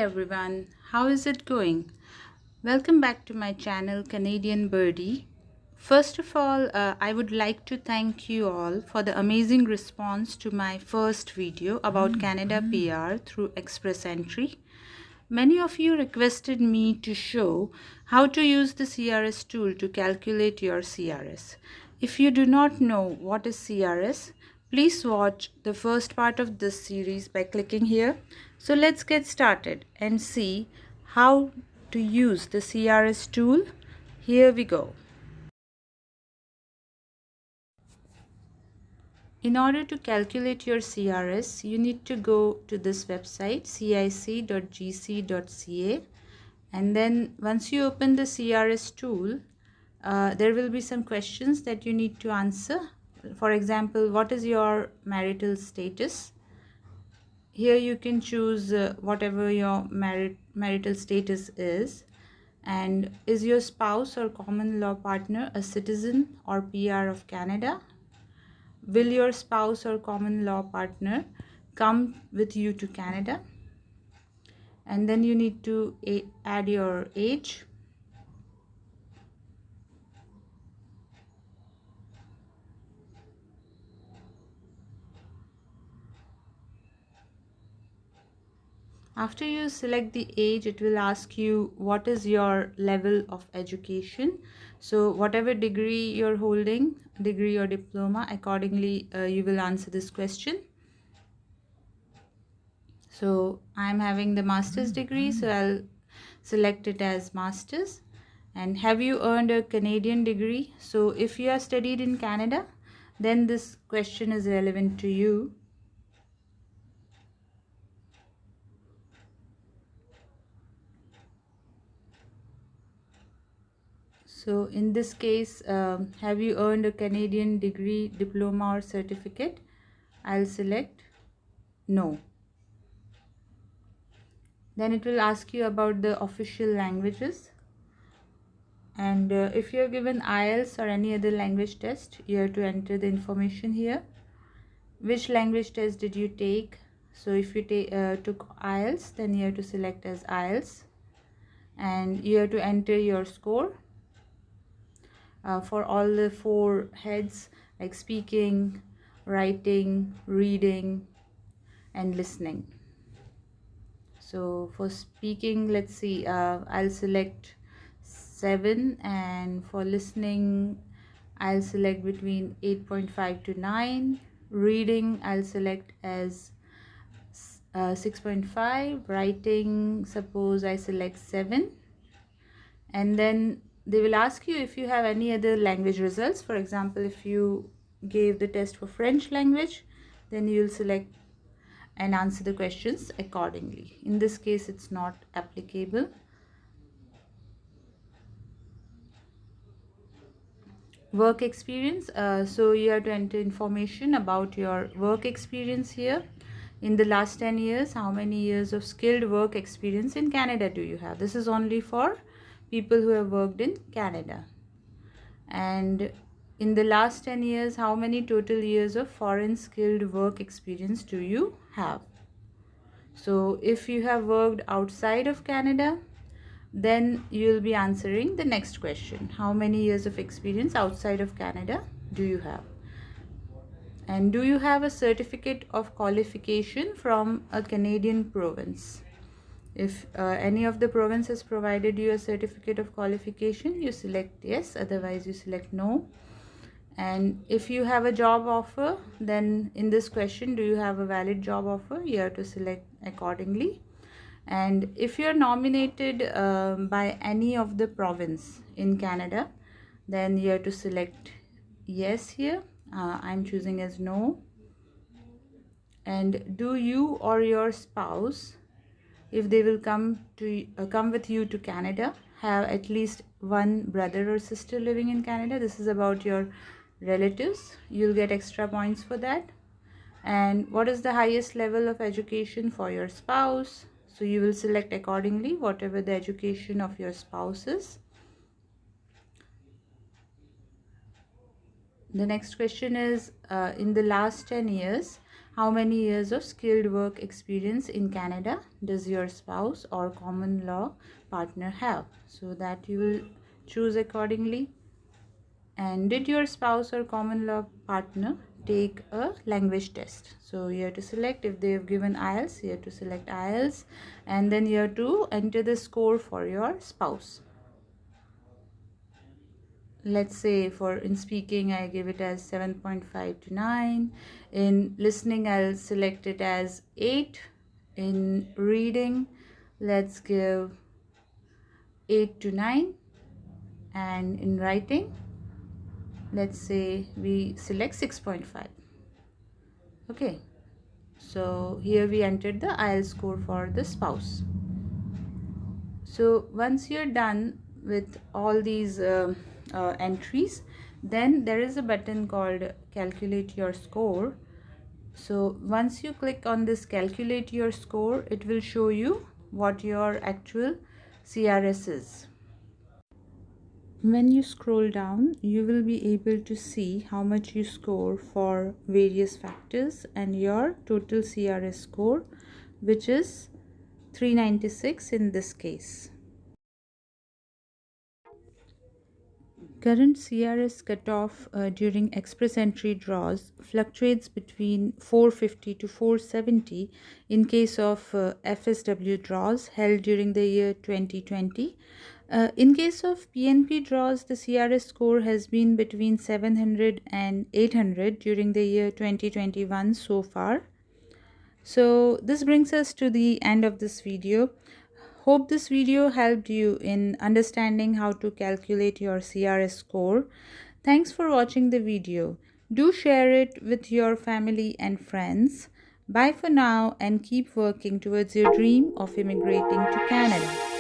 everyone, how is it going? Welcome back to my channel Canadian Birdie. First of all, I would like to thank you all for the amazing response to my first video about Canada PR through Express Entry. Many of you requested me to show how to use the CRS tool to calculate your CRS. If you do not know what is CRS, please watch the first part of this series by clicking here. So let's get started and see how to use the CRS tool. Here we go. In order to calculate your CRS, you need to go to this website cic.gc.ca, and then once you open the CRS tool, there will be some questions that you need to answer. For example, what is your marital status? Here you can choose whatever your marital status is. And is your spouse or common law partner a citizen or PR of Canada? Will your spouse or common law partner come with you to Canada? And then you need to add your age. After you select the age, it will ask you what is your level of education. So whatever degree you're holding, degree or diploma, accordingly you will answer this question. So I'm having the master's degree, so I'll select it as master's. And have you earned a Canadian degree? So if you have studied in Canada, then this question is relevant to you. So in this case, have you earned a Canadian degree, diploma or certificate? I'll select no. Then it will ask you about the official languages. And if you're given IELTS or any other language test, you have to enter the information here. Which language test did you take? So if you took IELTS, then you have to select as IELTS. And you have to enter your score. For all the 4 heads like speaking, writing, reading, and listening. So for speaking, let's see, I'll select 7, and for listening, I'll select between 8.5 to 9. Reading, I'll select as 6.5. Writing, suppose I select 7. And then they will ask you if you have any other language results. For example, if you gave the test for French language, then you will select and answer the questions accordingly. In this case, it's not applicable. Work experience, so you have to enter information about your work experience here. In the last 10 years, how many years of skilled work experience in Canada do you have? This is only for people who have worked in Canada. And in the last 10 years, how many total years of foreign skilled work experience do you have? So if you have worked outside of Canada, then you'll be answering the next question. How many years of experience outside of Canada do you have? And do you have a certificate of qualification from a Canadian province? If any of the provinces provided you a certificate of qualification, you select yes, otherwise you select no. And if you have a job offer, then in this question, do you have a valid job offer? You have to select accordingly. And if you're nominated by any of the province in Canada, then you have to select yes here. I'm choosing as no. And do you or your spouse, if they will come with you to Canada, have at least one brother or sister living in Canada? This is about your relatives. You'll get extra points for that. And what is the highest level of education for your spouse? So you will select accordingly whatever the education of your spouse is. The next question is, in the last 10 years, How many years of skilled work experience in Canada does your spouse or common law partner have? So that you will choose accordingly. And did your spouse or common law partner take a language test? So you have to select, if they have given IELTS, you have to select IELTS, and then you have to enter the score for your spouse. Let's say for in speaking I give it as 7.5 to 9. In listening I'll select it as 8. In reading let's give 8 to 9. And in writing let's say we select 6.5. Okay, so here we entered the IELTS score for the spouse. So once you're done with all these entries, then there is a button called calculate your score. So once you click on this calculate your score, it will show you what your actual CRS is. When you scroll down, you will be able to see how much you score for various factors and your total CRS score, which is 396 in this case. Current CRS cutoff during express entry draws fluctuates between 450 to 470 in case of FSW draws held during the year 2020. In case of PNP draws, the CRS score has been between 700 and 800 during the year 2021 so far. So this brings us to the end of this video. Hope this video helped you in understanding how to calculate your CRS score. Thanks for watching the video. Do share it with your family and friends. Bye for now and keep working towards your dream of immigrating to Canada.